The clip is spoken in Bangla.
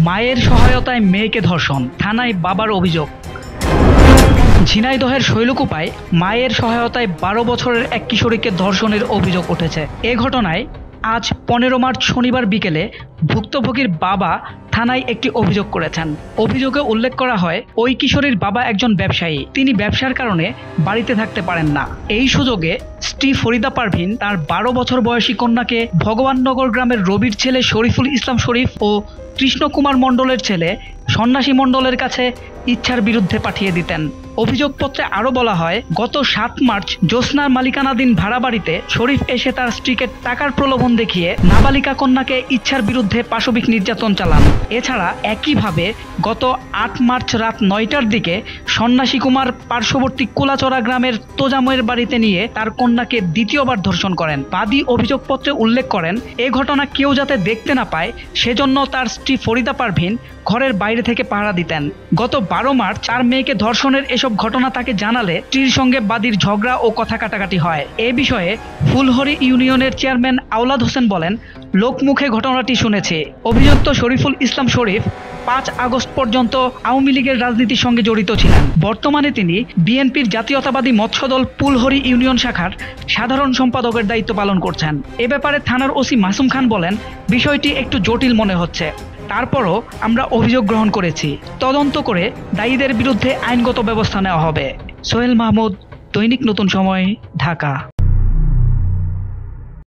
মায়ের সহায়তায় মেয়েকে ধর্ষণ, থানায় বাবার অভিযোগ। ঝিনাইদহের শৈলকুপায় মায়ের সহায়তায় ১২ বছরের এক কিশোরীকে ধর্ষণের অভিযোগ উঠেছে। এ ঘটনায় আজ ১৫ মার্চ শনিবার বিকেলে ভুক্তভোগীর বাবা থানায় একটি অভিযোগ করেছেন। অভিযোগে উল্লেখ করা হয়, ওই কিশোরীর বাবা একজন ব্যবসায়ী। তিনি ব্যবসার কারণে বাড়িতে থাকতে পারেন না। এই সুযোগে স্ত্রী ফরিদা পারভিন তার ১২ বছর বয়সী কন্যাকে ভগবাননগর গ্রামের রবির ছেলে শরীফুল ইসলাম শরীফ ও কৃষ্ণকুমার মণ্ডলের ছেলে সন্ন্যাসী মণ্ডলের কাছে ইচ্ছার বিরুদ্ধে পাঠিয়ে দিতেন। অভিযোগপত্রে আরও বলা হয়, গত ৭ মার্চ জ্যোৎস্নার মালিকানাধীন ভাড়া বাড়িতে শরীফ এসে তার স্ত্রীকে টাকার প্রলোভন দেখিয়ে নাবালিকা কন্যাকে ইচ্ছার বিরুদ্ধে পাশবিক নির্যাতন চালান। এছাড়া একইভাবে গত ৮ মার্চ রাত ৯টার দিকে সন্ন্যাসী কুমার পার্শ্ববর্তী কোলাচড়া গ্রামের তোজাময়ের বাড়িতে নিয়ে তার কন্যাকে দ্বিতীয়বার ধর্ষণ করেন। বাদী অভিযোগপত্রে উল্লেখ করেন, এ ঘটনা কেউ যাতে দেখতে না পায় সেজন্য তার স্ত্রী ফরিদা পারভিন ঘরের বাইরে থেকে পাহারা দিতেন। গত ১২ মার্চ তার মেয়েকে ধর্ষণের এসব ঘটনা তাকে জানালে স্ত্রীর সঙ্গে বাদীর ঝগড়া ও কথা কাটাকাটি হয়। এ বিষয়ে ফুলহরি ইউনিয়নের চেয়ারম্যান আওলাদ হোসেন বলেন, লোকমুখে ঘটনাটি শুনেছে। অভিযুক্ত শরীফুল ইসলাম শরীফ ৫ আগস্ট পর্যন্ত আওয়ামী লীগের রাজনীতির সঙ্গে জড়িত ছিলেন। বর্তমানে তিনি বিএনপির জাতীয়তাবাদী মৎস্যদল ফুলহরি ইউনিয়ন শাখার সাধারণ সম্পাদকের দায়িত্ব পালন করছেন। এ ব্যাপারে থানার ওসি মাসুম খান বলেন, বিষয়টি একটু জটিল মনে হচ্ছে, তারপরও আমরা অভিযোগ গ্রহণ করেছি। তদন্ত করে দায়ীদের বিরুদ্ধে আইনগত ব্যবস্থা নেওয়া হবে। সোহেল মাহমুদ, দৈনিক নতুন সময়, ঢাকা।